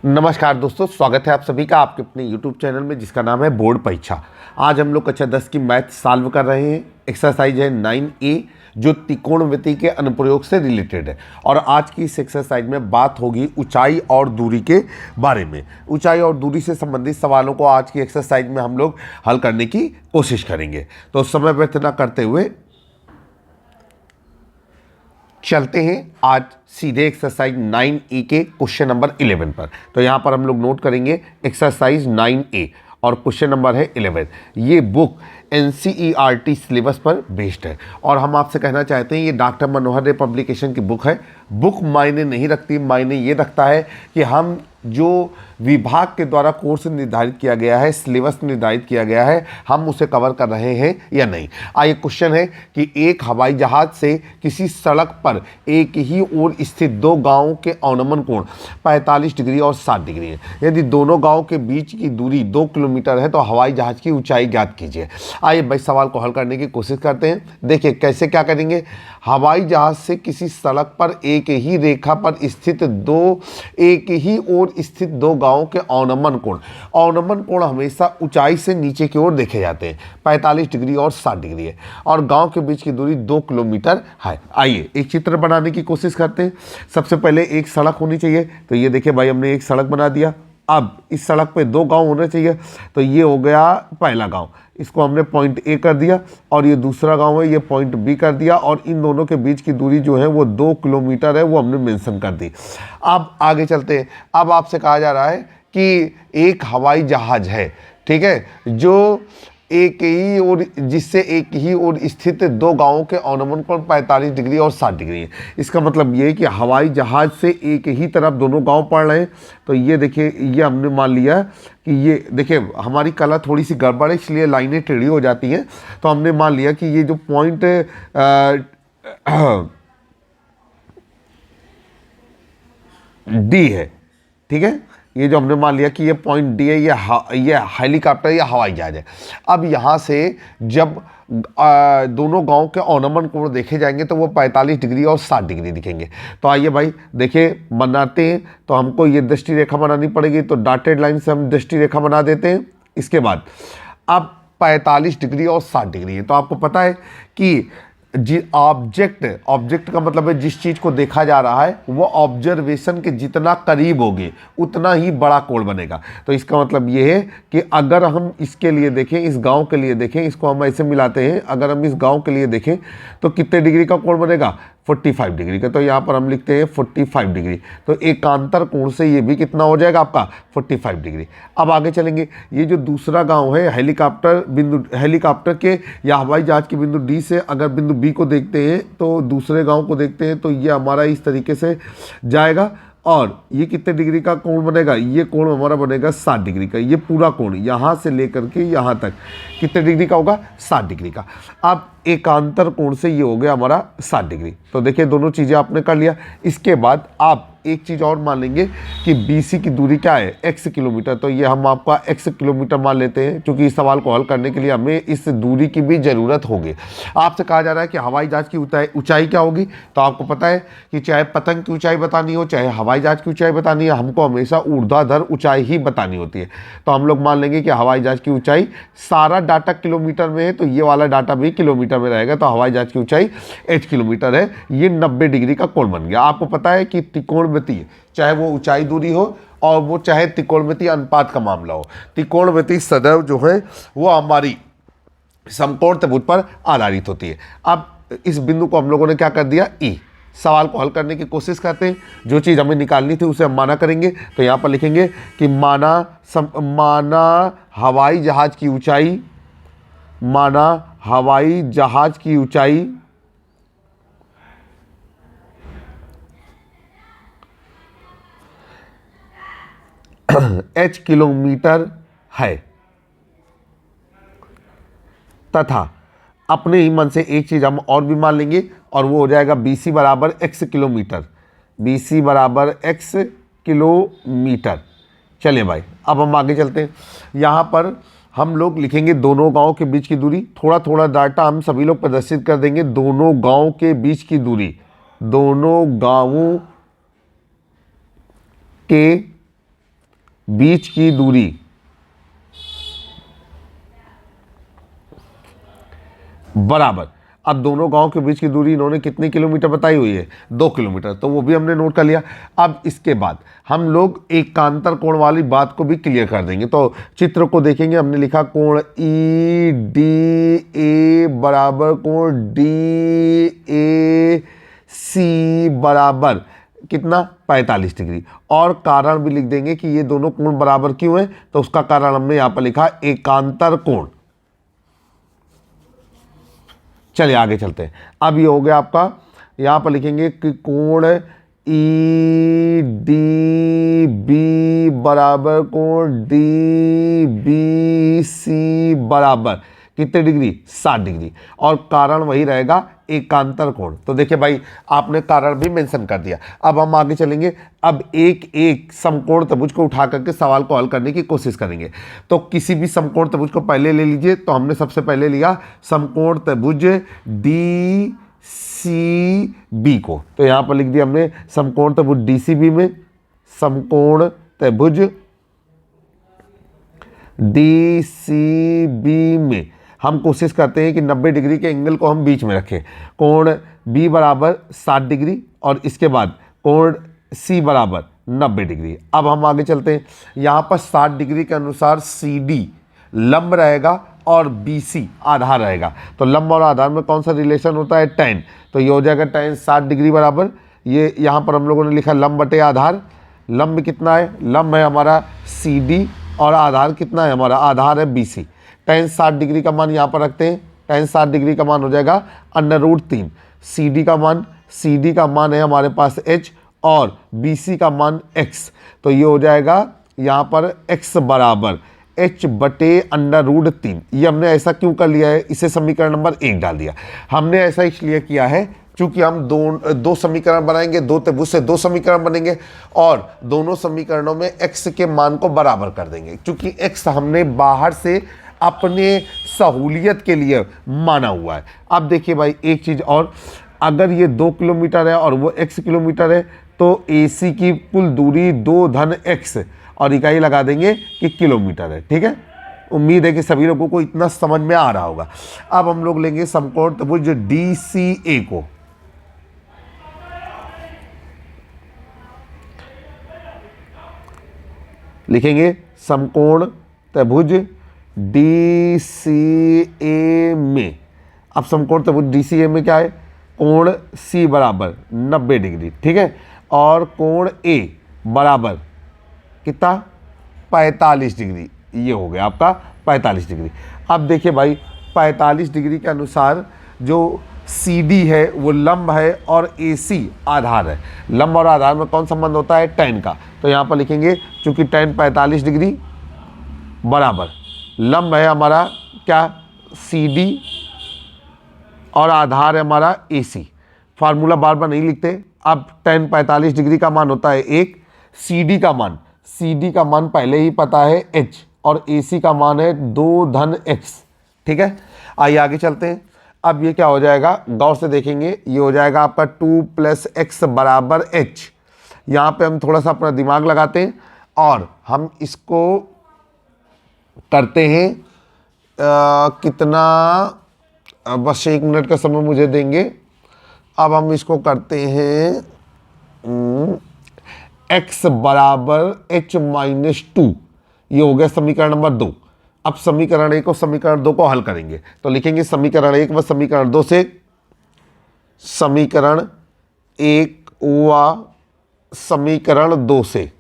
नमस्कार दोस्तों, स्वागत है आप सभी का आपके अपने YouTube चैनल में जिसका नाम है बोर्ड परीक्षा। आज हम लोग कक्षा 10 की मैथ सॉल्व कर रहे हैं। एक्सरसाइज है 9A जो त्रिकोणमिति के अनुप्रयोग से रिलेटेड है। और आज की इस एक्सरसाइज में बात होगी ऊंचाई और दूरी के बारे में। ऊंचाई और दूरी से संबंधित सवालों को आज की एक्सरसाइज में हम लोग हल करने की कोशिश करेंगे। तो समय व्यर्थ न करते हुए चलते हैं आज सीधे एक्सरसाइज 9A के क्वेश्चन नंबर 11 पर। तो यहाँ पर हम लोग नोट करेंगे एक्सरसाइज 9A और क्वेश्चन नंबर है 11। ये बुक NCERT सिलेबस पर बेस्ड है और हम आपसे कहना चाहते हैं ये डॉक्टर मनोहर रे पब्लिकेशन की बुक है। बुक मायने नहीं रखती, मायने ये रखता है कि हम जो विभाग के द्वारा कोर्स निर्धारित किया गया है, सिलेबस निर्धारित किया गया है, हम उसे कवर कर रहे हैं या नहीं। आइए क्वेश्चन है कि एक हवाई जहाज से किसी सड़क पर एक ही ओर स्थित दो गांवों के अवनमन कोण 45 डिग्री और 60 डिग्री है। यदि दोनों गांवों के बीच की दूरी 2 किलोमीटर है तो हवाई जहाज की ऊंचाई ज्ञात कीजिए। आइए भाई सवाल को हल करने की कोशिश करते हैं। देखिए कैसे क्या करेंगे। हवाई जहाज से किसी सड़क पर एक ही रेखा पर स्थित एक ही ओर स्थित दो गांवों के अवनमन कोण हमेशा ऊंचाई से नीचे की ओर देखे जाते हैं। 45 डिग्री और 60 डिग्री है और गांव के बीच की दूरी 2 किलोमीटर है। आइए एक चित्र बनाने की कोशिश करते हैं। सबसे पहले एक सड़क होनी चाहिए। तो ये देखिए भाई हमने एक सड़क बना दिया। अब इस सड़क पे दो गांव होने चाहिए। तो ये हो गया पहला गांव, इसको हमने पॉइंट A कर दिया और ये दूसरा गांव है, ये पॉइंट B कर दिया और इन दोनों के बीच की दूरी जो है वो 2 किलोमीटर है, वो हमने मेंशन कर दी। अब आगे चलते हैं। अब आपसे कहा जा रहा है कि एक हवाई जहाज है, ठीक है, जो जिससे एक ही ओर स्थित दो गांवों के अवनमन कोण 45 डिग्री और 60 डिग्री है। इसका मतलब ये है कि हवाई जहाज से एक ही तरफ दोनों गांव पड़ रहे हैं। तो ये देखिए, ये हमने मान लिया कि ये देखिए हमारी कला थोड़ी सी गड़बड़ है इसलिए लाइनें टेढ़ी हो जाती हैं। तो हमने मान लिया कि ये जो पॉइंट D है, ठीक है, ये जो हमने मान लिया कि ये पॉइंट D है, ये हेलीकॉप्टर या हवाई जहाज है। अब यहाँ से जब दोनों गांव के अवनमन कोण देखे जाएंगे तो वो 45 डिग्री और 60 डिग्री दिखेंगे। तो आइए भाई देखिए बनाते हैं। तो हमको ये दृष्टि रेखा बनानी पड़ेगी। तो डॉटेड लाइन से हम दृष्टि रेखा बना देते हैं। इसके बाद अब 45 डिग्री और 60 डिग्री है। तो आपको पता है कि ऑब्जेक्ट का मतलब है जिस चीज़ को देखा जा रहा है वो ऑब्जर्वेशन के जितना करीब होगे उतना ही बड़ा कोण बनेगा। तो इसका मतलब ये है कि अगर हम इसके लिए देखें, इस गांव के लिए देखें, इसको हम ऐसे मिलाते हैं, अगर हम इस गांव के लिए देखें तो कितने डिग्री का कोण बनेगा, 45 डिग्री का। तो यहाँ पर हम लिखते हैं 45 डिग्री। तो एकांतर कोण से ये भी कितना हो जाएगा आपका 45 डिग्री। अब आगे चलेंगे। ये जो दूसरा गांव है हेलीकॉप्टर के या हवाई जहाज के बिंदु D से अगर बिंदु B को देखते हैं तो दूसरे गांव को देखते हैं तो ये हमारा इस तरीके से जाएगा और ये कितने डिग्री का कोण बनेगा, ये कोण हमारा बनेगा 60 डिग्री का। ये पूरा कोण यहाँ से लेकर के यहाँ तक कितने डिग्री का होगा, 60 डिग्री का। अब एकांतर कोण से ये हो गया हमारा 60 डिग्री। तो देखिए दोनों चीज़ें आपने कर लिया। इसके बाद आप एक चीज़ और मान लेंगे कि BC की दूरी क्या है, x किलोमीटर। तो ये हम आपका x किलोमीटर मान लेते हैं क्योंकि इस सवाल को हल करने के लिए हमें इस दूरी की भी ज़रूरत होगी। आपसे कहा जा रहा है कि हवाई जहाज की ऊंचाई क्या होगी। तो आपको पता है कि चाहे पतंग की ऊंचाई बतानी हो चाहे हवाई जहाज की ऊंचाई बतानी है, हमको हमेशा ऊर्ध्वाधर ऊंचाई ही बतानी होती है। तो हम लोग मान लेंगे कि हवाई जहाज की ऊंचाई, सारा डाटा किलोमीटर में है तो ये वाला डाटा भी किलोमीटर में रहेगा। तो हवाई जहाज की ऊंचाई 8 किलोमीटर है। ये 90 डिग्री का कोण बन गया। आपको पता है कि त्रिकोणमिति, चाहे वो ऊंचाई दूरी हो और वो चाहे त्रिकोणमिति अनुपात का मामला हो, त्रिकोणमिति सदैव जो है वो हमारी समकोण त्रिभुज पर आधारित होती है। अब इस बिंदु को हम लोगों ने क्या कर दिया, E। सवाल को हल करने की कोशिश करते हैं। जो चीज़ हमें निकालनी थी उसे हम माना करेंगे। तो यहाँ पर लिखेंगे कि माना हवाई जहाज की ऊंचाई, माना हवाई जहाज की ऊंचाई h किलोमीटर है तथा अपने ही मन से एक चीज़ हम और भी मान लेंगे और वो हो जाएगा BC बराबर x किलोमीटर। BC बराबर x किलोमीटर। चलिए भाई अब हम आगे चलते हैं। यहाँ पर हम लोग लिखेंगे दोनों गांव के बीच की दूरी। थोड़ा थोड़ा डाटा हम सभी लोग प्रदर्शित कर देंगे। दोनों गांव के बीच की दूरी, दोनों गांवों के बीच की दूरी बराबर, अब दोनों गांव के बीच की दूरी इन्होंने कितनी किलोमीटर बताई हुई है, 2 किलोमीटर, तो वो भी हमने नोट कर लिया। अब इसके बाद हम लोग एकांतर कोण वाली बात को भी क्लियर कर देंगे। तो चित्र को देखेंगे, हमने लिखा कोण ई डी ए बराबर कोण डी ए सी बराबर कितना, 45 डिग्री। और कारण भी लिख देंगे कि ये दोनों कोण बराबर क्यों है, तो उसका कारण हमने यहां पर लिखा एकांतर कोण। चलिए आगे चलते हैं। अब ये हो गया आपका, यहां पर लिखेंगे कि कोण ई डी बी बराबर कोण डी बी सी बराबर कितने डिग्री, 60 डिग्री। और कारण वही रहेगा एकांतर कोण। तो देखिए भाई, आपने कारण भी मेंशन कर दिया। अब हम आगे चलेंगे। अब एक एक समकोण त्रिभुज को उठा करके सवाल को हल करने की कोशिश करेंगे। तो किसी भी समकोण त्रिभुज को पहले ले लीजिए। तो हमने सबसे पहले लिया समकोण त्रिभुज डी सी बी को। तो यहां पर लिख दिया हमने समकोण त्रिभुज डी सी बी में, समकोण त्रिभुज डी सी बी में हम कोशिश करते हैं कि 90 डिग्री के एंगल को हम बीच में रखें। कोण बी बराबर 60 डिग्री और इसके बाद कोण सी बराबर 90 डिग्री। अब हम आगे चलते हैं। यहाँ पर 60 डिग्री के अनुसार सी डी लंब रहेगा और बी सी आधार रहेगा। तो लंब और आधार में कौन सा रिलेशन होता है, tan। तो ये हो जाएगा tan 60 डिग्री बराबर, ये यहाँ पर हम लोगों ने लिखा लंब बटे आधार। लंब कितना है, लंब है हमारा सी डी और आधार कितना है हमारा, आधार है बी सी। tan 60 डिग्री का मान यहाँ पर रखते हैं। tan 60 डिग्री का मान हो जाएगा √3। CD का मान है हमारे पास h और BC का मान x। तो ये हो जाएगा यहाँ पर x बराबर h बटे √3। ये हमने ऐसा क्यों कर लिया है, इसे समीकरण नंबर 1 डाल दिया। हमने ऐसा इसलिए किया है क्योंकि हम दो समीकरण बनाएंगे, दो त्रिभुज से 2 समीकरण बनेंगे और दोनों समीकरणों में x के मान को बराबर कर देंगे। क्योंकि x हमने बाहर से अपने सहूलियत के लिए माना हुआ है। अब देखिए भाई एक चीज़ और, अगर ये 2 किलोमीटर है और वो x किलोमीटर है तो AC की कुल दूरी 2 धन x और इकाई लगा देंगे कि किलोमीटर है। ठीक है, उम्मीद है कि सभी लोगों को इतना समझ में आ रहा होगा। अब हम लोग लेंगे समकोण त्रिभुज DCA को। लिखेंगे समकोण त्रिभुज DCA में। अब समकोण त्रिभुज DCA में क्या है, कोण C बराबर 90 डिग्री, ठीक है, और कोण A बराबर कितना, 45 डिग्री। ये हो गया आपका 45 डिग्री। अब देखिए भाई 45 डिग्री के अनुसार जो CD है वो लंब है और AC आधार है। लंब और आधार में कौन संबंध होता है, tan का। तो यहाँ पर लिखेंगे चूंकि tan 45 डिग्री बराबर लंब है हमारा क्या, CD और आधार है हमारा AC। फार्मूला बार बार नहीं लिखते। अब tan 45 डिग्री का मान होता है 1, CD का मान पहले ही पता है h और AC का मान है 2 धन x। ठीक है, आइए आगे चलते हैं। अब ये क्या हो जाएगा, गौर से देखेंगे, ये हो जाएगा आपका 2 + x बराबर h। यहाँ पे हम थोड़ा सा अपना दिमाग लगाते हैं और हम इसको करते हैं कितना, बस 1 मिनट का समय मुझे देंगे। अब हम इसको करते हैं x बराबर h-2। ये हो गया समीकरण नंबर 2। अब समीकरण 1 और समीकरण 2 को हल करेंगे। तो लिखेंगे समीकरण 1 व समीकरण 2 से, समीकरण 1 व समीकरण 2 से।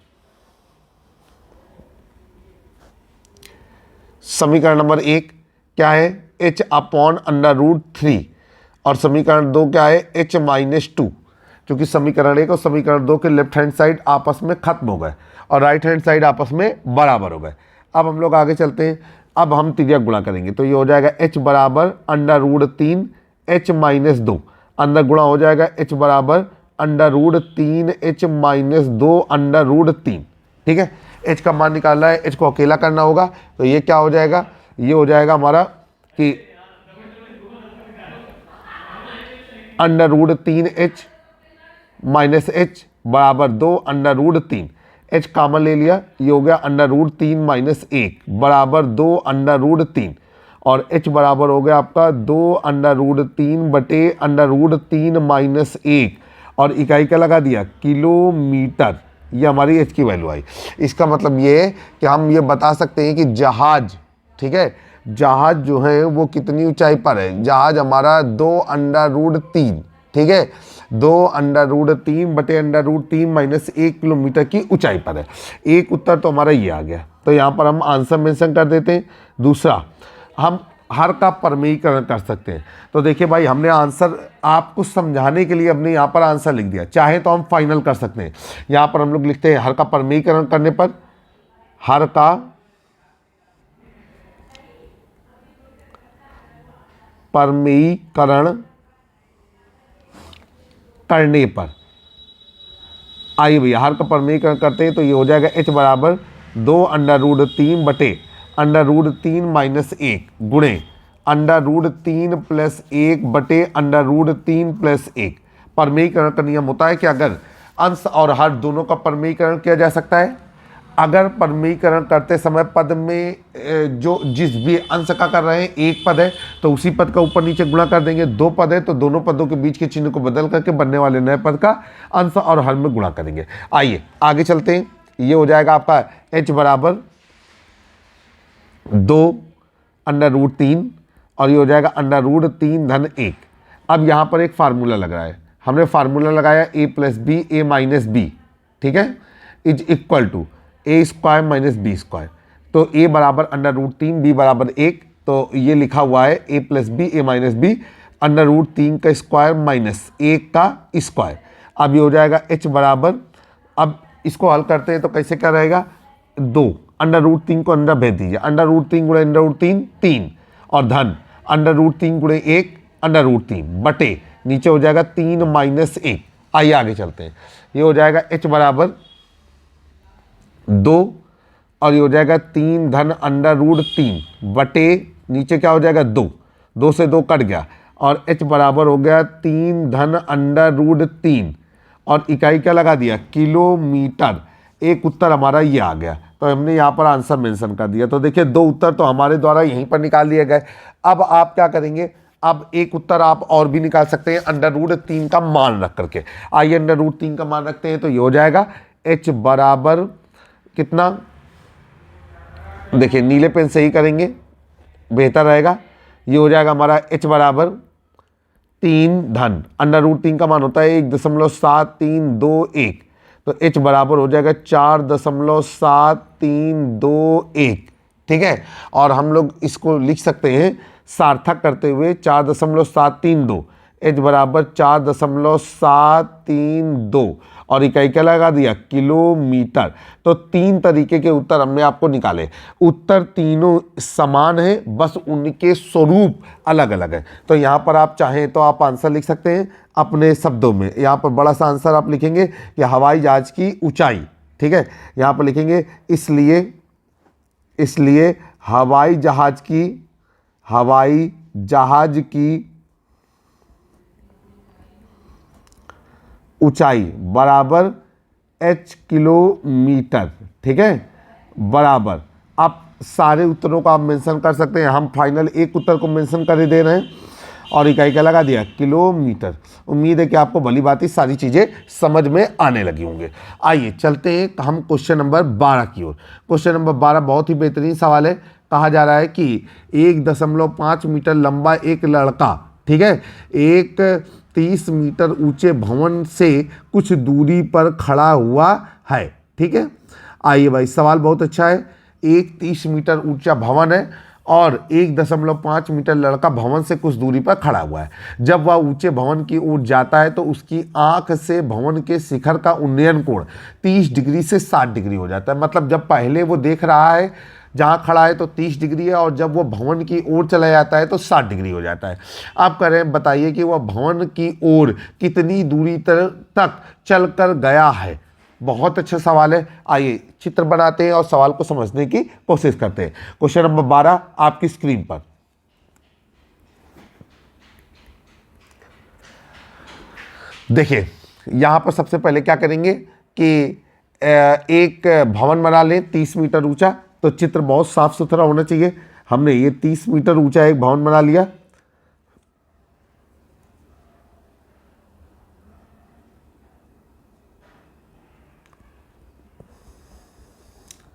समीकरण नंबर 1 क्या है, h/√3 और समीकरण 2 क्या है, h-2। क्योंकि समीकरण 1 और समीकरण 2 के लेफ्ट हैंड साइड आपस में खत्म हो गए और राइट हैंड साइड आपस में बराबर हो गए। अब हम लोग आगे चलते हैं। अब हम तिर्यक गुणा करेंगे। तो ये हो जाएगा h बराबर √3 h-2, अंदर गुणा हो जाएगा h बराबर √3 h-2 √3। ठीक है, h का मान निकालना है, h को अकेला करना होगा। तो ये क्या हो जाएगा, ये हो जाएगा हमारा कि √3h - h बराबर 2 √3। एच कॉमन ले लिया, ये हो गया √3 माइनस 1 बराबर 2 √3 और h बराबर हो गया आपका 2 √3 बटे √3 माइनस 1 और इकाई क्या लगा दिया किलोमीटर। ये हमारी h की वैल्यू आई। इसका मतलब ये है कि हम ये बता सकते हैं कि जहाज, ठीक है, जहाज जो है वो कितनी ऊंचाई पर है। जहाज हमारा 2 √3, ठीक है, 2 √3 बटे √3 माइनस 1 किलोमीटर की ऊंचाई पर है। एक उत्तर तो हमारा ये आ गया, तो यहाँ पर हम आंसर मेंशन कर देते हैं। दूसरा, हम हर का परमेयीकरण कर सकते हैं। तो देखिए भाई, हमने आंसर आपको समझाने के लिए हमने यहाँ पर आंसर लिख दिया, चाहे तो हम फाइनल कर सकते हैं। यहाँ पर हम लोग लिखते हैं हर का परमेयीकरण करने पर, हर का परमेयीकरण करने पर, आइए भैया हर का परमेयीकरण करते हैं तो ये हो जाएगा h बराबर 2 √3 बटे √3 माइनस 1 गुणे √3 प्लस 1 बटे √3 प्लस 1। परमेयीकरण का नियम होता है कि अगर अंश और हर दोनों का परमेयीकरण किया जा सकता है। अगर परमेयीकरण करते समय पद में जो जिस भी अंश का कर रहे हैं एक पद है तो उसी पद का ऊपर नीचे गुणा कर देंगे। दो पद है तो दोनों पदों के बीच के चिन्ह को बदल करके बनने वाले नए पद का अंश और हर में गुणा करेंगे। आइए आगे चलते हैं। ये हो जाएगा आपका h बराबर 2 √3 और ये हो जाएगा √3 धन 1। अब यहाँ पर एक फार्मूला लग रहा है, हमने फार्मूला लगाया a plus B A minus B, ठीक है, is equal to A square minus B square. तो a बराबर √3 b बराबर 1, तो ये लिखा हुआ है a plus B A minus B √3 का स्क्वायर माइनस 1 का स्क्वायर। अब ये हो जाएगा h बराबर, अब इसको हल करते हैं तो कैसे क्या रहेगा 2 √3 को अंदर भेज दीजिए, √3 गुणे √3 3 और धन √3 गुणे 1 √3 बटे नीचे हो जाएगा 3 माइनस 1। आइए आगे चलते हैं। ये हो जाएगा h बराबर 2 और ये हो जाएगा 3 धन √3 बटे नीचे क्या हो जाएगा 2, 2 से 2 कट गया और h बराबर हो गया 3 धन √3 और इकाई क्या लगा दिया किलोमीटर। एक उत्तर हमारा ये आ गया, तो हमने यहाँ पर आंसर मेंशन कर दिया। तो देखिए दो उत्तर तो हमारे द्वारा यहीं पर निकाल लिए गए। अब आप क्या करेंगे, अब एक उत्तर आप और भी निकाल सकते हैं √3 का मान रख करके। आइए √3 का मान रखते हैं तो ये हो जाएगा h बराबर कितना, देखिए नीले पेन से ही करेंगे बेहतर रहेगा। ये हो जाएगा हमारा h बराबर 3 धन √3 का मान होता है 1.7321, तो h बराबर हो जाएगा 4.7321, ठीक है। और हम लोग इसको लिख सकते हैं सार्थक करते हुए 4.732, h बराबर 4.732 और इकाई क्या लगा दिया किलोमीटर। तो 3 तरीके के उत्तर हमने आपको निकाले। उत्तर तीनों समान है, बस उनके स्वरूप अलग अलग है। तो यहाँ पर आप चाहें तो आप आंसर लिख सकते हैं अपने शब्दों में। यहाँ पर बड़ा सा आंसर आप लिखेंगे कि हवाई जहाज की ऊंचाई, ठीक है, यहाँ पर लिखेंगे इसलिए हवाई जहाज की ऊंचाई बराबर h किलोमीटर, ठीक है, बराबर। आप सारे उत्तरों को आप मेंशन कर सकते हैं, हम फाइनल एक उत्तर को मेंशन कर ही दे रहे हैं और इकाई क्या लगा दिया किलोमीटर। उम्मीद है कि आपको भली भांति सारी चीज़ें समझ में आने लगी होंगे। आइए चलते हैं हम क्वेश्चन नंबर 12 की ओर। क्वेश्चन नंबर 12 बहुत ही बेहतरीन सवाल है। कहा जा रहा है कि 1.5 मीटर लंबा एक लड़का, ठीक है, एक 30 मीटर ऊंचे भवन से कुछ दूरी पर खड़ा हुआ है, ठीक है। आइए भाई, सवाल बहुत अच्छा है। एक 30 मीटर ऊंचा भवन है और 1.5 मीटर लड़का भवन से कुछ दूरी पर खड़ा हुआ है। जब वह ऊंचे भवन की ओर जाता है तो उसकी आंख से भवन के शिखर का उन्नयन कोण 30 डिग्री से 60 डिग्री हो जाता है। मतलब जब पहले वो देख रहा है जहाँ खड़ा है तो 30 डिग्री है और जब वो भवन की ओर चला जाता है तो 60 डिग्री हो जाता है। आप कह रहे हैं बताइए कि वह भवन की ओर कितनी दूरी तक चलकर गया है। बहुत अच्छा सवाल है। आइए चित्र बनाते हैं और सवाल को समझने की कोशिश करते हैं। क्वेश्चन नंबर 12 आपकी स्क्रीन पर। देखिए यहां पर सबसे पहले क्या करेंगे कि एक भवन बना लें 30 मीटर ऊंचा, तो चित्र बहुत साफ सुथरा होना चाहिए। हमने ये 30 मीटर ऊंचा एक भवन बना लिया,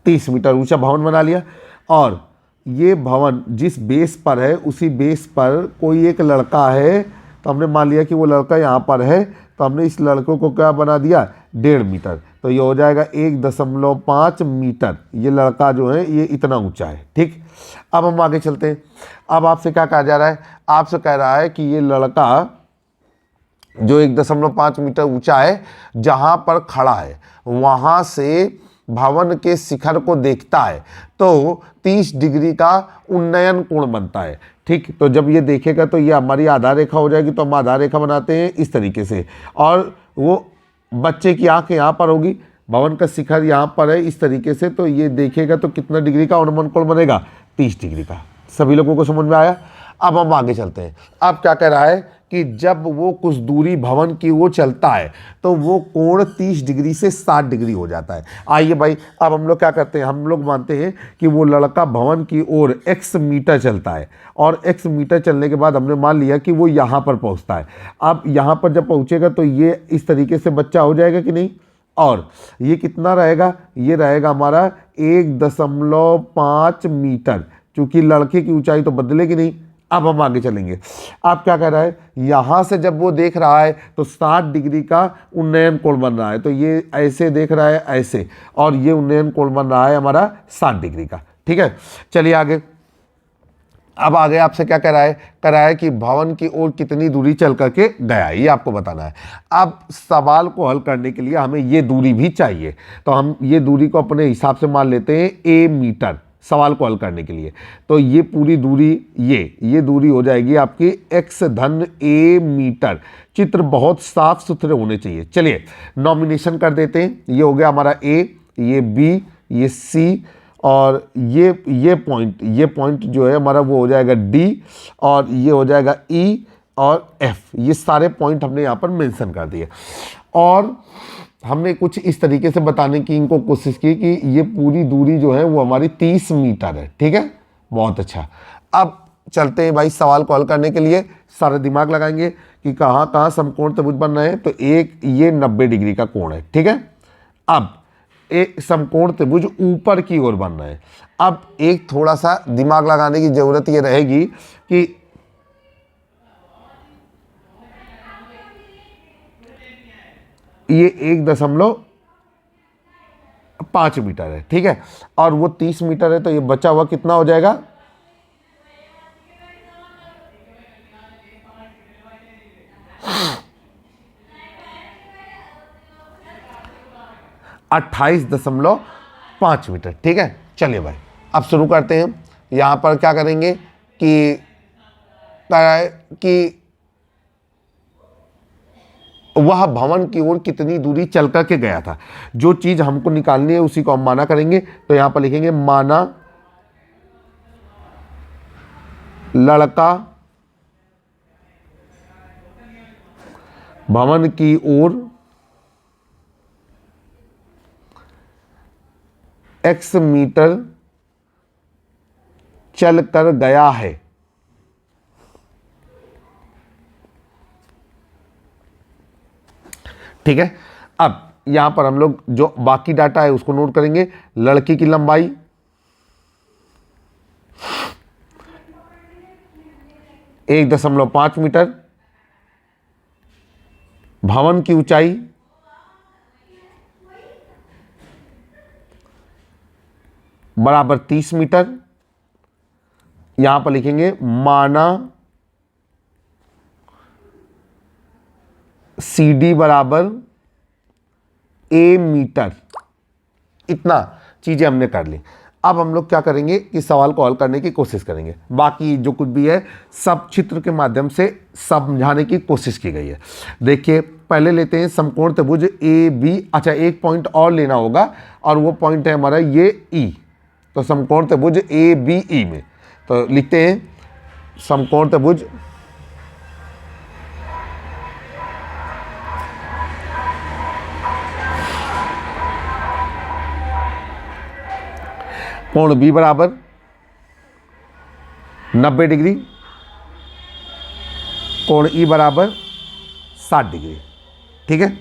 तीस मीटर ऊंचा भवन बना लिया, और ये भवन जिस बेस पर है उसी बेस पर कोई एक लड़का है, तो हमने मान लिया कि वो लड़का यहाँ पर है, तो हमने इस लड़कों को क्या बना दिया, 1.5 मीटर, तो ये हो जाएगा 1.5 मीटर। ये लड़का जो है ये इतना ऊंचा है। ठीक, अब हम आगे चलते हैं। अब आपसे क्या कहा जा रहा है, आपसे कह रहा है कि ये लड़का जो 1.5 मीटर ऊंचा है, जहाँ पर खड़ा है वहाँ से भवन के शिखर को देखता है, तो 30 डिग्री का उन्नयन कोण बनता है। ठीक, तो जब ये देखेगा तो ये हमारी आधार रेखा हो जाएगी, तो हम आधार रेखा बनाते हैं इस तरीके से, और वो बच्चे की आंख यहाँ पर होगी, भवन का शिखर यहाँ पर है इस तरीके से, तो ये देखेगा तो कितना डिग्री का उन्नयन कोण बनेगा, 30 डिग्री का। सभी लोगों को समझ में आया। अब हम आगे चलते हैं। अब क्या कह रहा है कि जब वो कुछ दूरी भवन की ओर चलता है तो वो कोण 30 डिग्री से 60 डिग्री हो जाता है। आइए भाई, अब हम लोग क्या करते हैं, हम लोग मानते हैं कि वो लड़का भवन की ओर x मीटर चलता है, और x मीटर चलने के बाद हमने मान लिया कि वो यहाँ पर पहुँचता है। अब यहाँ पर जब पहुँचेगा तो ये इस तरीके से बच्चा हो जाएगा कि नहीं, और ये कितना रहेगा, ये रहेगा हमारा 1.5 मीटर, चूँकि लड़के की ऊंचाई तो बदलेगी नहीं। अब हम आगे चलेंगे। अब क्या कह रहा है, यहाँ से जब वो देख रहा है तो 60 डिग्री का उन्नयन कोण बन रहा है, तो ये ऐसे देख रहा है ऐसे, और ये उन्नयन कोण बन रहा है हमारा 60 डिग्री का। ठीक है, चलिए आगे। अब आगे आपसे क्या कह रहा है कि भवन की ओर कितनी दूरी चल करके गया है, ये आपको बताना है। अब सवाल को हल करने के लिए हमें ये दूरी भी चाहिए, तो हम ये दूरी को अपने हिसाब से मान लेते हैं a मीटर, सवाल को हल करने के लिए। तो ये पूरी दूरी, ये दूरी हो जाएगी आपकी x धन a मीटर। चित्र बहुत साफ सुथरे होने चाहिए। चलिए नॉमिनेशन कर देते हैं। ये हो गया हमारा a, ये b, ये c, और ये पॉइंट जो है हमारा वो हो जाएगा d, और ये हो जाएगा e और f। ये सारे पॉइंट हमने यहाँ पर मेंशन कर दिए, और हमने कुछ इस तरीके से बताने की इनको कोशिश की कि ये पूरी दूरी जो है वो हमारी 30 मीटर है। ठीक है, बहुत अच्छा। अब चलते हैं भाई सवाल को हल करने के लिए, सारा दिमाग लगाएंगे कि कहाँ कहाँ समकोण त्रिभुज बन रहे हैं। तो एक ये 90 डिग्री का कोण है। ठीक है, अब एक समकोण त्रिभुज ऊपर की ओर बन रहे हैं। अब एक थोड़ा सा दिमाग लगाने की जरूरत ये रहेगी कि ये 1.5 मीटर है। ठीक है, और वो 30 मीटर है, तो ये बचा हुआ कितना हो जाएगा, .28 मीटर। ठीक है, चलिए भाई अब शुरू करते हैं। यहां पर क्या करेंगे कि वह भवन की ओर कितनी दूरी चल करके गया था, जो चीज हमको निकालनी है उसी को हम माना करेंगे। तो यहां पर लिखेंगे माना लड़का भवन की ओर x मीटर चल कर गया है। ठीक है, अब यहां पर हम लोग जो बाकी डाटा है उसको नोट करेंगे। लड़की की लंबाई 1.5 मीटर, भवन की ऊंचाई बराबर 30 मीटर। यहां पर लिखेंगे माना CD बराबर a मीटर। इतना चीजें हमने कर ली। अब हम लोग क्या करेंगे कि सवाल को हल करने की कोशिश करेंगे। बाकी जो कुछ भी है सब चित्र के माध्यम से समझाने की कोशिश की गई है। देखिए पहले लेते हैं समकोण त्रिभुज AB। अच्छा, एक पॉइंट और लेना होगा, और वो पॉइंट है हमारा ये E। तो समकोण त्रिभुज ABE में तो लिखते हैं समकोण त्रिभुज कोण बी बराबर 90 डिग्री, कोण ई बराबर 60 डिग्री। ठीक है,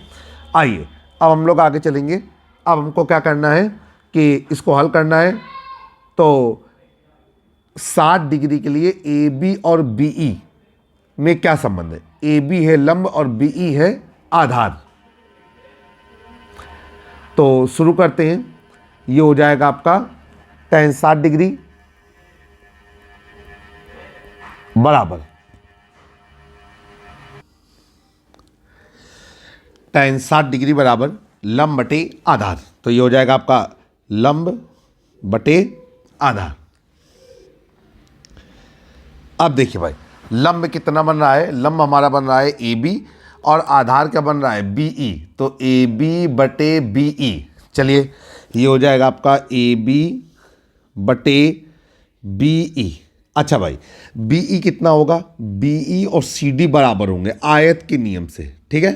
आइए अब हम लोग आगे चलेंगे। अब हमको क्या करना है कि इसको हल करना है। तो 60 डिग्री के लिए ए बी और बी ई में क्या संबंध है? ए बी है लंब और बी ई है आधार। तो शुरू करते हैं। ये हो जाएगा आपका tan 60 डिग्री बराबर tan 60 डिग्री बराबर लंब बटे आधार। तो ये हो जाएगा आपका लंब बटे आधार। अब देखिए भाई, लंब कितना बन रहा है? लंब हमारा बन रहा है ए बी और आधार क्या बन रहा है? B E. तो ए बी बटे बी ई, चलिए ये हो जाएगा आपका ए बी बटे बी ई। अच्छा भाई, बी ई कितना होगा? बी ई और सी डी बराबर होंगे आयत के नियम से। ठीक है,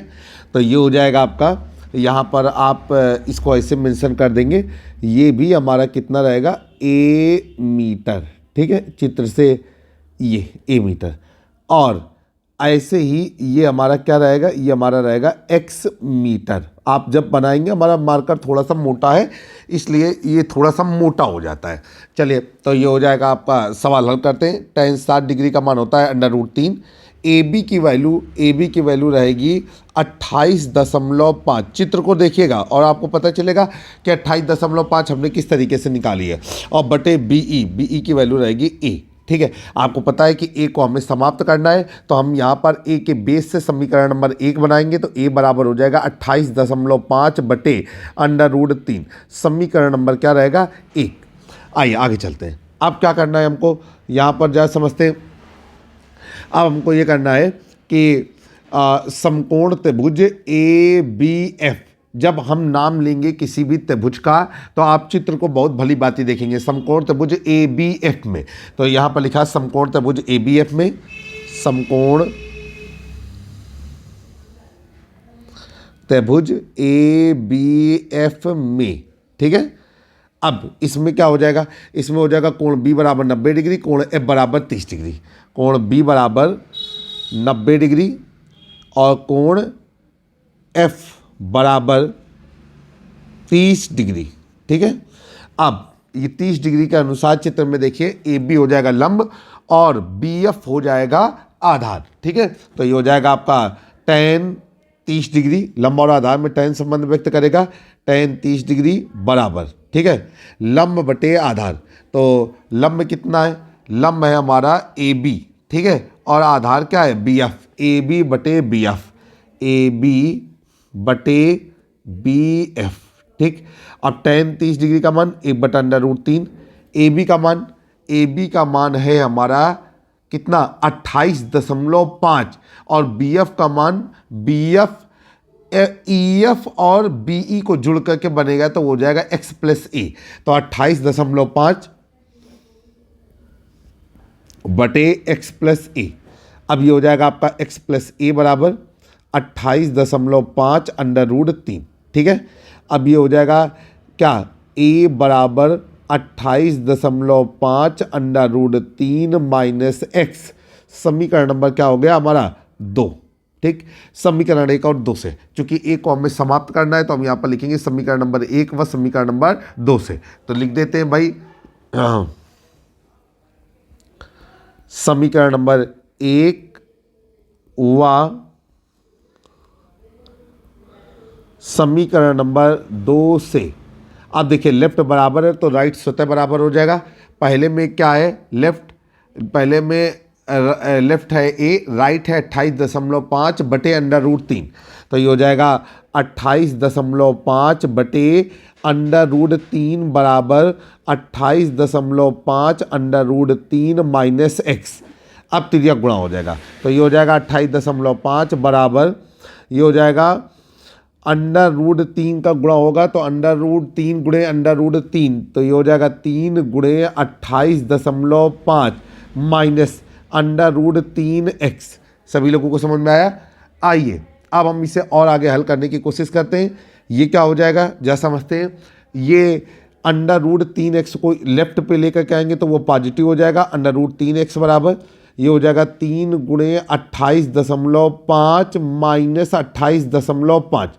तो ये हो जाएगा आपका, यहाँ पर आप इसको ऐसे मेंशन कर देंगे, ये भी हमारा कितना रहेगा? ए मीटर। ठीक है, चित्र से ये ए मीटर। और ऐसे ही ये हमारा क्या रहेगा? ये हमारा रहेगा एक्स मीटर। आप जब बनाएंगे, हमारा मार्कर थोड़ा सा मोटा है इसलिए ये थोड़ा सा मोटा हो जाता है। चलिए, तो ये हो जाएगा आपका, सवाल हल करते हैं। tan 60 डिग्री का मान होता है √3। ए बी की वैल्यू रहेगी 28.5। चित्र को देखिएगा और आपको पता चलेगा कि 28.5 हमने किस तरीके से निकाली है। और बटे बी ई की वैल्यू रहेगी ए। ठीक है, आपको पता है कि ए को हमें समाप्त करना है, तो हम यहाँ पर ए के बेस से समीकरण नंबर 1 बनाएंगे। तो ए बराबर हो जाएगा 28.5 बटे √3। समीकरण नंबर क्या रहेगा? 1। आइए आगे चलते हैं। अब क्या करना है हमको, यहाँ पर जरा समझते हैं। अब हमको ये करना है कि समकोण त्रिभुज ए बी एफ, जब हम नाम लेंगे किसी भी त्रिभुज का तो आप चित्र को बहुत भली बात देखेंगे। समकोण त्रिभुज ए बी एफ में, तो यहाँ पर लिखा है समकोण त्रिभुज ए बी एफ में, समकोण त्रिभुज ए बी एफ में। ठीक है, अब इसमें क्या हो जाएगा? इसमें हो जाएगा कोण बी बराबर 90 डिग्री, कोण एफ बराबर 30 डिग्री। कोण बी बराबर 90 डिग्री और कोण एफ बराबर 30 डिग्री। ठीक है, अब ये 30 डिग्री के अनुसार चित्र में देखिए, ए बी हो जाएगा लंब और बी एफ हो जाएगा आधार। ठीक है, तो ये हो जाएगा आपका tan 30 डिग्री, लंब और आधार में tan संबंध व्यक्त करेगा, tan 30 डिग्री बराबर, ठीक है, लंब बटे आधार। तो लंब कितना है? लंब है हमारा ए बी, ठीक है, और आधार क्या है? B F. ए बी बटे बी एफ, ए बी बटे बी एफ। ठीक, अब tan 30 डिग्री का मान 1/√3। ए बी का मान है हमारा कितना? 28.5 और बी एफ का मान, बी एफ ई एफ और बी ई को जुड़ करके बनेगा तो हो जाएगा x प्लस ए। तो 28.5 बटे x प्लस ए। अब ये हो जाएगा आपका x प्लस ए बराबर 28.5 √3। ठीक है, अब ये हो जाएगा क्या? a बराबर 28.5 √3 माइनस x। समीकरण नंबर क्या हो गया हमारा? 2। ठीक, समीकरण 1 और 2 से, चूंकि a को हमें समाप्त करना है तो हम यहाँ पर लिखेंगे समीकरण नंबर 1 व समीकरण नंबर 2 से। तो लिख देते हैं भाई, समीकरण नंबर 1 व समीकरण नंबर 2 से। अब देखिए, लेफ्ट बराबर है तो राइट स्वतः बराबर हो जाएगा। पहले में क्या है? लेफ्ट, पहले में लेफ्ट है ए, राइट है 28.5 बटे √3। तो ये हो जाएगा 28.5 बटे √3 बराबर 28.5 √3 माइनस x। अब त्रिज्या गुणा हो जाएगा, तो ये हो जाएगा 28.5 बराबर, ये हो जाएगा √3 का गुणा होगा तो √3 गुणे √3, तो ये हो जाएगा 3 गुणे 28.5 माइनस √3x। सभी लोगों को समझ में आया? आइए अब हम इसे और आगे हल करने की कोशिश करते हैं। ये क्या हो जाएगा जरा समझते हैं। ये अंडर रूट 3x को लेफ्ट पे लेकर के आएंगे तो वो पॉजिटिव हो जाएगा। अंडर रूट 3x बराबर ये हो जाएगा 3 गुणे 28.5 माइनस 28.5।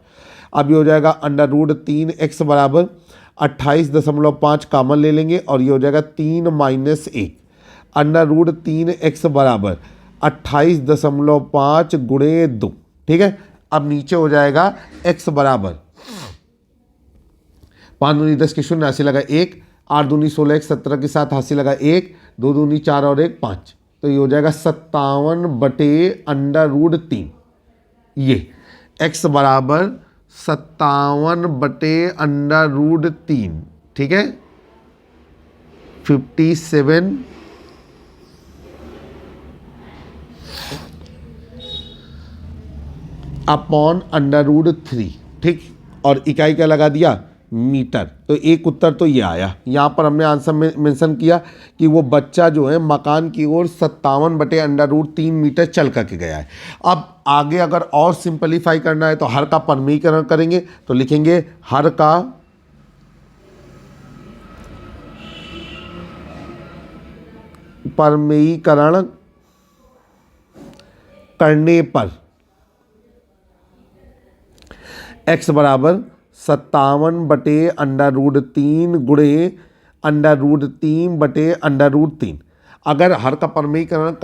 अब ये हो जाएगा अंडर रूट 3x बराबर 28.5 कॉमन ले लेंगे और ये हो जाएगा 3 माइनस 1। अंडर रूट 3x बराबर 28.5 गुणे 2। ठीक है, अब नीचे हो जाएगा x बराबर 5 दूनी 10 के 0 80 लगा 1, 8 दूनी 16 1 17 के साथ 80 लगा 1, 2 दूनी 4 और 1 5। तो ये हो जाएगा 57 बटे अंडर रूट 3। ये x बराबर 57 बटे अंडर रूट 3। ठीक है, 57 अपॉन अंडर रूट 3। ठीक, और इकाई क्या लगा दिया, मीटर। तो एक उत्तर तो ये आया। यहाँ पर हमने आंसर में मेंशन किया कि वो बच्चा जो है मकान की ओर 57 बटे अंडर रूट 3 मीटर चल करके गया है। अब आगे अगर और सिंपलीफाई करना है तो हर का परमीकरण करेंगे, तो लिखेंगे हर का परमीकरण करने पर x बराबर 57 बटे अंडर रूट 3 गुणे अंडर रूट 3 बटे अंडर रूट 3। अगर हर का परमीकरण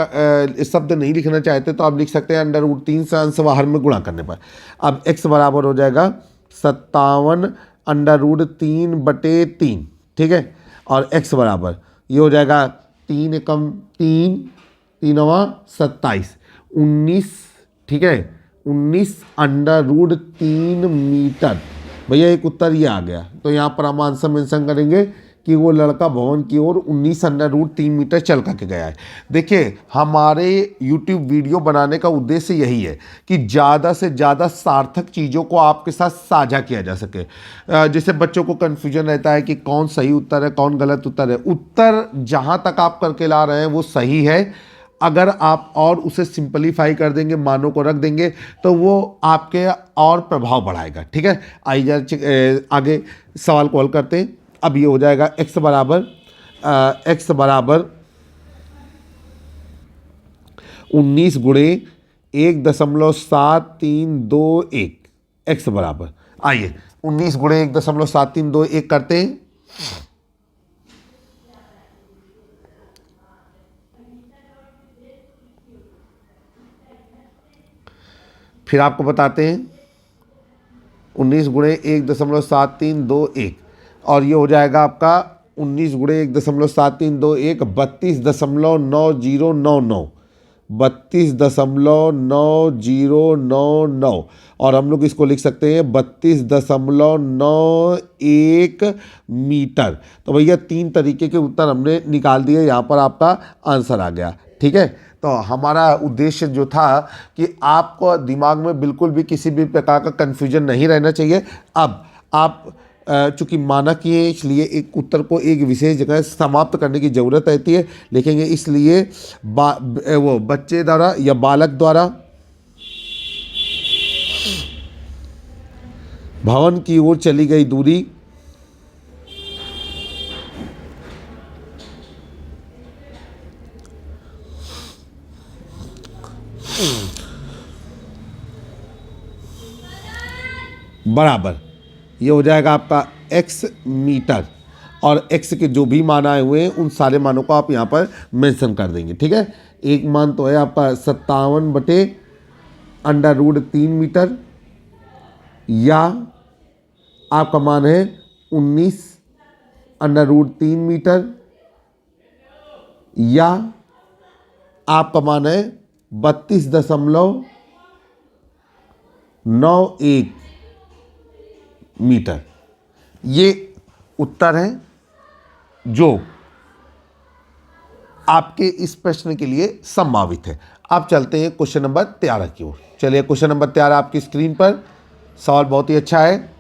शब्द नहीं लिखना चाहते तो आप लिख सकते हैं अंडर रूट 3 से अंश व हर में गुणा करने पर। अब x बराबर हो जाएगा 57 अंडर रूट 3 बटे 3। ठीक है, और x बराबर ये हो जाएगा 3 एकम 3, 3 27, 19। ठीक है, 19 अंडर रूट 3 मीटर। भैया एक उत्तर ये आ गया। तो यहाँ पर हम आंसर मेंशन करेंगे कि वो लड़का भवन की ओर 19 अंडर रूट 3 मीटर चल करके गया है। देखिए, हमारे YouTube वीडियो बनाने का उद्देश्य यही है कि ज़्यादा से ज़्यादा सार्थक चीज़ों को आपके साथ साझा किया जा सके। जैसे बच्चों को कन्फ्यूजन रहता है कि कौन सही उत्तर है, कौन गलत उत्तर है। उत्तर जहाँ तक आप करके ला रहे हैं वो सही है। अगर आप और उसे सिंपलीफाई कर देंगे, मानों को रख देंगे, तो वो आपके और प्रभाव बढ़ाएगा। ठीक है, आइए आगे सवाल को हल करते हैं। अब ये हो जाएगा x बराबर 19 गुणे 1.7321। x बराबर, आइए 19 गुणे 1.7321 करते हैं। फिर आपको बताते हैं 19 गुणे 1.7321 और ये हो जाएगा आपका 19 गुणे 1.7321 32.9099 32.9099 और हम लोग इसको लिख सकते हैं 32.91 मीटर। तो भैया 3 तरीके के उत्तर हमने निकाल दिए। यहाँ पर आपका आंसर आ गया। ठीक है, तो हमारा उद्देश्य जो था कि आपको दिमाग में बिल्कुल भी किसी भी प्रकार का कन्फ्यूजन नहीं रहना चाहिए। अब आप चूँकि मानक ही है इसलिए एक उत्तर को एक विशेष जगह समाप्त करने की ज़रूरत रहती है, लिखेंगे इसलिए वो बच्चे द्वारा या बालक द्वारा भवन की ओर चली गई दूरी बराबर ये हो जाएगा आपका x मीटर और x के जो भी मान आए हुए हैं उन सारे मानों को आप यहाँ पर मेंशन कर देंगे। ठीक है, एक मान तो है आपका 57 बटे अंडर रूट 3 मीटर या आपका मान है 19 अंडर रूट 3 मीटर या आपका मान है 32.91 मीटर। ये उत्तर है जो आपके इस प्रश्न के लिए संभावित है। आप चलते हैं क्वेश्चन नंबर 13 की ओर। चलिए, क्वेश्चन नंबर 13 आपकी स्क्रीन पर। सवाल बहुत ही अच्छा है।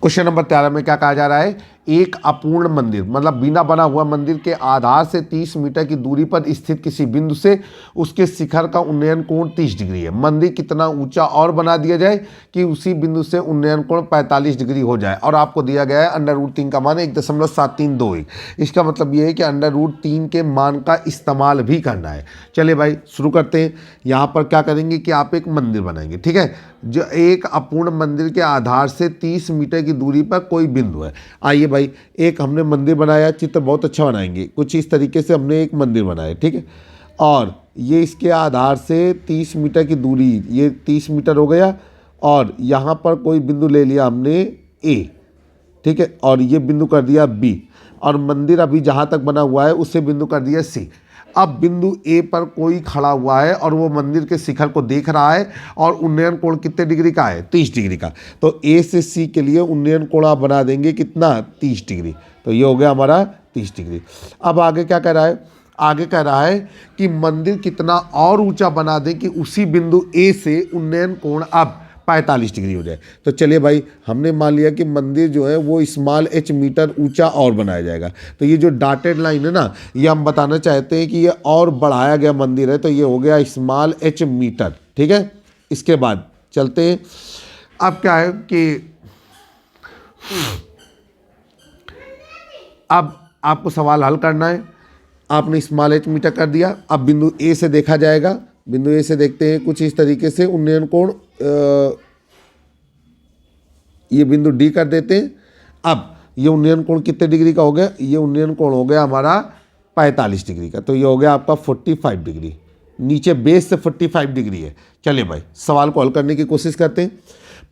क्वेश्चन नंबर 13 में क्या कहा जा रहा है, एक अपूर्ण मंदिर मतलब बिना बना हुआ मंदिर के आधार से 30 मीटर की दूरी पर स्थित किसी बिंदु से उसके शिखर का उन्नयन कोण 30 डिग्री है। मंदिर कितना ऊंचा और बना दिया जाए कि उसी बिंदु से उन्नयन कोण 45 डिग्री हो जाए, और आपको दिया गया है √3 का मान 1.7321। इसका मतलब ये है कि √3 के मान का इस्तेमाल भी करना है। चलिए भाई शुरू करते हैं। यहाँ पर क्या करेंगे कि आप एक मंदिर बनाएंगे, ठीक है, जो एक अपूर्ण मंदिर के आधार से 30 मीटर की दूरी पर कोई बिंदु है। आइए भाई, एक हमने मंदिर बनाया, चित्र बहुत अच्छा बनाएंगे, कुछ इस तरीके से हमने एक मंदिर बनाया, ठीक है, और ये इसके आधार से 30 मीटर की दूरी, ये 30 मीटर हो गया, और यहाँ पर कोई बिंदु ले लिया हमने ए, ठीक है, और ये बिंदु कर दिया बी, और मंदिर अभी जहाँ तक बना हुआ है उससे बिंदु कर दिया सी। अब बिंदु ए पर कोई खड़ा हुआ है और वो मंदिर के शिखर को देख रहा है, और उन्नयन कोण कितने डिग्री का है, 30 डिग्री का। तो ए से सी के लिए उन्नयन कोण आप बना देंगे कितना, 30 डिग्री। तो ये हो गया हमारा 30 डिग्री। अब आगे क्या कह रहा है, आगे कह रहा है कि मंदिर कितना और ऊंचा बना दें कि उसी बिंदु ए से उन्नयन कोण अब 45 डिग्री हो जाए। तो चलिए भाई, हमने मान लिया कि मंदिर जो है वो स्मॉल h मीटर ऊंचा और बनाया जाएगा। तो ये जो डॉटेड लाइन है ना, ये हम बताना चाहते हैं कि ये और बढ़ाया गया मंदिर है, तो ये हो गया स्मॉल h मीटर, ठीक है। इसके बाद चलते हैं। अब क्या है कि अब आपको सवाल हल करना है। आपने स्मॉल h मीटर कर दिया, अब बिंदु ए से देखा जाएगा। बिंदु ए से देखते हैं कुछ इस तरीके से उन्नयन कोण, ये बिंदु डी कर देते हैं। अब ये उन्नयन कोण कितने डिग्री का हो गया, ये उन्नयन कोण हो गया हमारा 45 डिग्री का। तो ये हो गया आपका 45 डिग्री, नीचे बेस से 45 डिग्री है। चलिए भाई, सवाल को हल करने की कोशिश करते हैं।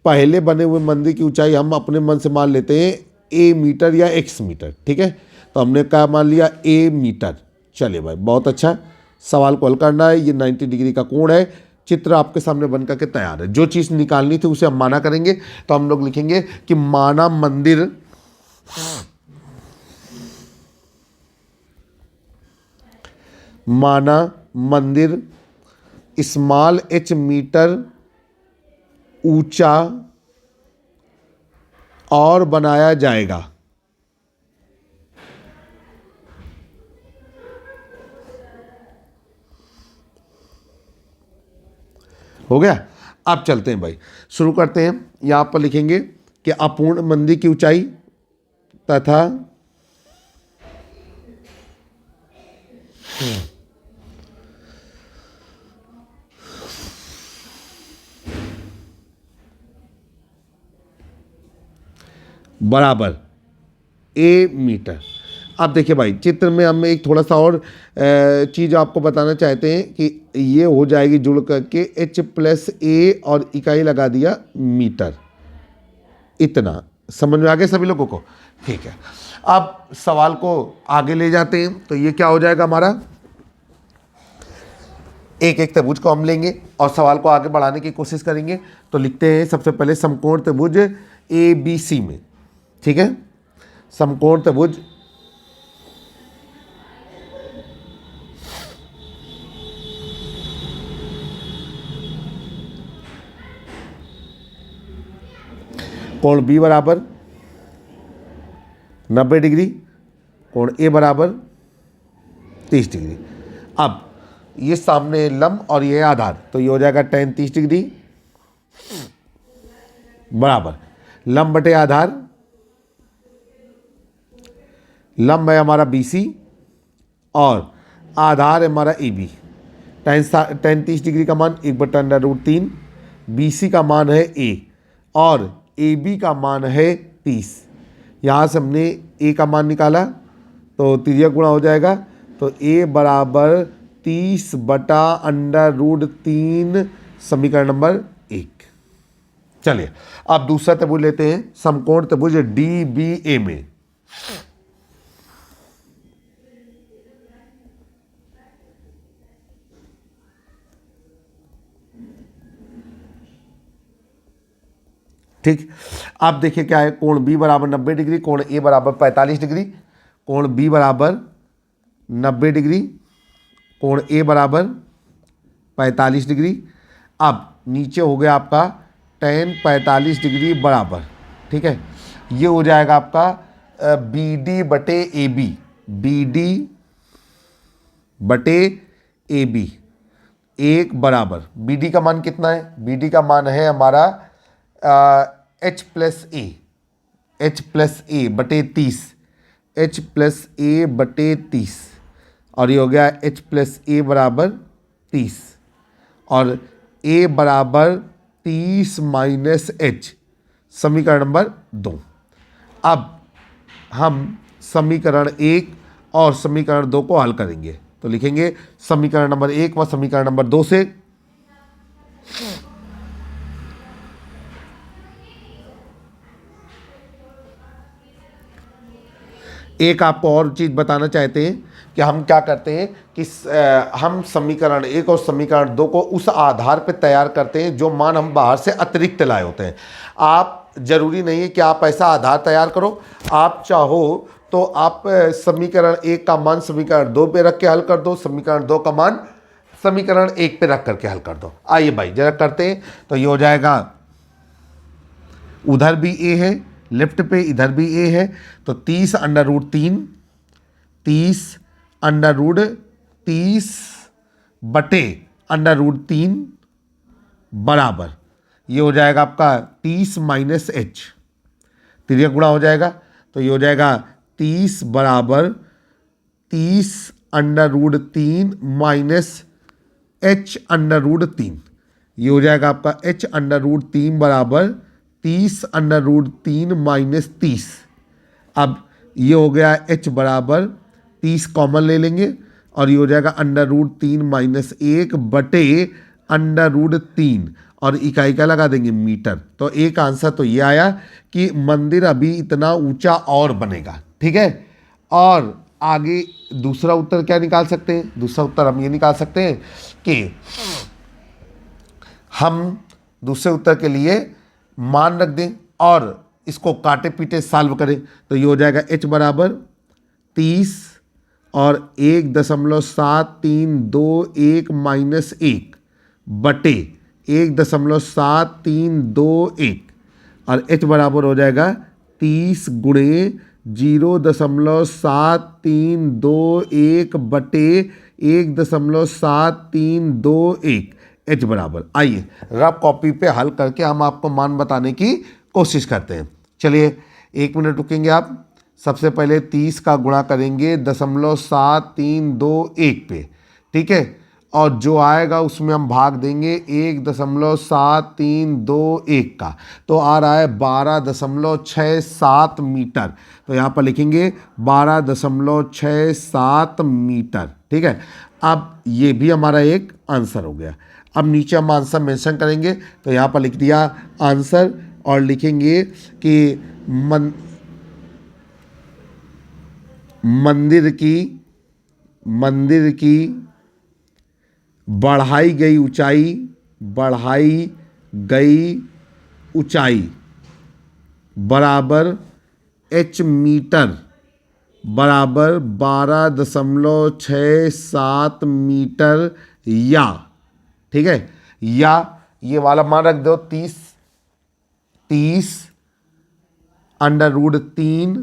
पहले बने हुए मंदिर की ऊंचाई हम अपने मन से मान लेते हैं ए मीटर या एक्स मीटर, ठीक है। तो हमने क्या मान लिया, ए मीटर। चलिए भाई, बहुत अच्छा। सवाल को हल करना है। ये 90 डिग्री का कोण है। चित्र आपके सामने बन करके तैयार है। जो चीज़ निकालनी थी उसे हम माना करेंगे। तो हम लोग लिखेंगे कि माना मंदिर स्मॉल h मीटर ऊंचा और बनाया जाएगा। हो गया। अब चलते हैं भाई, शुरू करते हैं। यहां पर लिखेंगे कि अपूर्ण मंदिर की ऊंचाई तथा बराबर ए मीटर। अब देखिए भाई, चित्र में हम एक थोड़ा सा और चीज़ आपको बताना चाहते हैं कि ये हो जाएगी जुड़ करके h+a और इकाई लगा दिया मीटर। इतना समझ में आ गया सभी लोगों को, ठीक है। अब सवाल को आगे ले जाते हैं। तो ये क्या हो जाएगा हमारा, एक एक त्रिभुज को हम लेंगे और सवाल को आगे बढ़ाने की कोशिश करेंगे। तो लिखते हैं सबसे पहले समकोण त्रिभुज ABC में, ठीक है, समकोण त्रिभुज कोण B बराबर 90 डिग्री, कोण A बराबर 30 डिग्री। अब ये सामने लंब और ये आधार, तो ये हो जाएगा tan 30 डिग्री बराबर लंब बटे आधार। लंब है हमारा BC और आधार है हमारा AB। tan 30 डिग्री का मान 1/√3, BC का मान है A और AB का मान है 30। यहाँ से हमने A का मान निकाला तो तिर्यक गुणा हो जाएगा। तो A बराबर 30/√3, समीकरण नंबर 1। चलिए अब दूसरा त्रिभुज लेते हैं, समकोण त्रिभुज DBA में। ठीक, अब देखिए क्या है, कोण B बराबर 90 डिग्री, कोण A बराबर 45 डिग्री। कोण B बराबर 90 डिग्री, कोण A बराबर 45 डिग्री। अब नीचे हो गया आपका tan 45 डिग्री बराबर, ठीक है। ये हो जाएगा आपका बी डी बटे ए बी, बी डी बटे ए बी, एक बराबर बी डी का मान कितना है, बी डी का मान है हमारा एच प्लस ए बटे 30, एच प्लस ए बटे 30, और ये हो गया एच प्लस ए बराबर 30, और ए बराबर 30 माइनस एच, समीकरण नंबर 2। अब हम समीकरण 1 और समीकरण 2 को हल करेंगे, तो लिखेंगे समीकरण नंबर 1 व समीकरण नंबर 2 से एक आपको और चीज़ बताना चाहते हैं कि हम क्या करते हैं कि हम समीकरण 1 और समीकरण 2 को उस आधार पर तैयार करते हैं जो मान हम बाहर से अतिरिक्त लाए होते हैं। आप जरूरी नहीं है कि आप ऐसा आधार तैयार करो, आप चाहो तो आप समीकरण 1 का मान समीकरण 2 पे रख के हल कर दो, समीकरण 2 का मान समीकरण 1 पे रख करके हल कर दो। आइए भाई जरा करते हैं। तो ये हो जाएगा, उधर भी ए है लेफ्ट पे, इधर भी ए है, तो 30 अंडर रूट 3, 30 अंडर रूट 30 बटे अंडर रूट 3 बराबर, ये हो जाएगा आपका 30 माइनस एच, तिर्यक गुणा हो जाएगा, तो ये हो जाएगा 30 बराबर 30 under root 3 minus H under root 3, ये हो जाएगा आपका एच अंडर रूट 3 बराबर 30 अंडर रूट 3 माइनस 30। अब ये हो गया एच बराबर 30 कॉमन ले लेंगे, और ये हो जाएगा अंडर रूट 3 माइनस 1 बटे अंडर रूट 3, और इकाई का लगा देंगे मीटर। तो एक आंसर तो ये आया कि मंदिर अभी इतना ऊंचा और बनेगा, ठीक है। और आगे दूसरा उत्तर क्या निकाल सकते हैं, दूसरा उत्तर हम ये निकाल सकते हैं कि हम दूसरे उत्तर के लिए मान रख दें और इसको काटे पीटे सॉल्व करें। तो ये हो जाएगा h बराबर 30 और 1.7321 माइनस 1 बटे 1.7321, और h बराबर हो जाएगा 30 गुणे 0.7321 बटे 1.7321, h बराबर। आइए रफ कॉपी पे हल करके हम आपको मान बताने की कोशिश करते हैं। चलिए 1 मिनट रुकेंगे आप। सबसे पहले 30 का गुणा करेंगे 0.7321 पे, ठीक है, और जो आएगा उसमें हम भाग देंगे 1.7321 का, तो आ रहा है 12.67 मीटर। तो यहाँ पर लिखेंगे 12.67 मीटर, ठीक है। अब ये भी हमारा एक आंसर हो गया। अब नीचे हम आंसर मेंशन करेंगे, तो यहाँ पर लिख दिया आंसर, और लिखेंगे कि मंदिर की बढ़ाई गई ऊंचाई बराबर h मीटर बराबर 12.67 मीटर, या, ठीक है, या ये वाला मान रख दो 30 अंडर रूट 3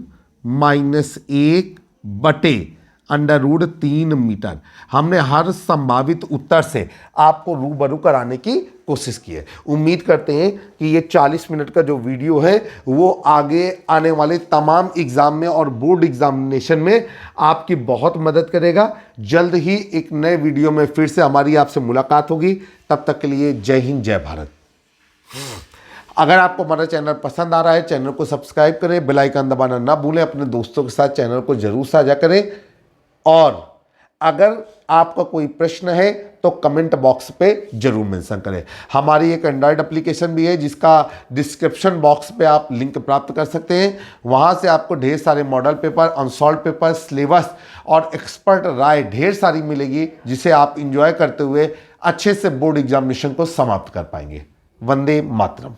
माइनस 1 बटे अंडर रूट 3 मीटर। हमने हर संभावित उत्तर से आपको रूबरू कराने की कोशिश की है। उम्मीद करते हैं कि ये 40 मिनट का जो वीडियो है वो आगे आने वाले तमाम एग्जाम में और बोर्ड एग्जामिनेशन में आपकी बहुत मदद करेगा। जल्द ही एक नए वीडियो में फिर से हमारी आपसे मुलाकात होगी। तब तक के लिए जय हिंद, जय भारत। अगर आपको हमारा चैनल पसंद आ रहा है, चैनल को सब्सक्राइब करें, बेल आइकन दबाना ना भूलें, अपने दोस्तों के साथ चैनल को जरूर साझा करें, और अगर आपका कोई प्रश्न है तो कमेंट बॉक्स पे जरूर मेंशन करें। हमारी एक एंड्रॉयड एप्लीकेशन भी है जिसका डिस्क्रिप्शन बॉक्स पे आप लिंक प्राप्त कर सकते हैं। वहां से आपको ढेर सारे model paper, unsolved paper, syllabus और एक्सपर्ट राय ढेर सारी मिलेगी, जिसे आप इंजॉय करते हुए अच्छे से बोर्ड एग्जामिनेशन को समाप्त कर पाएंगे। वंदे मातरम।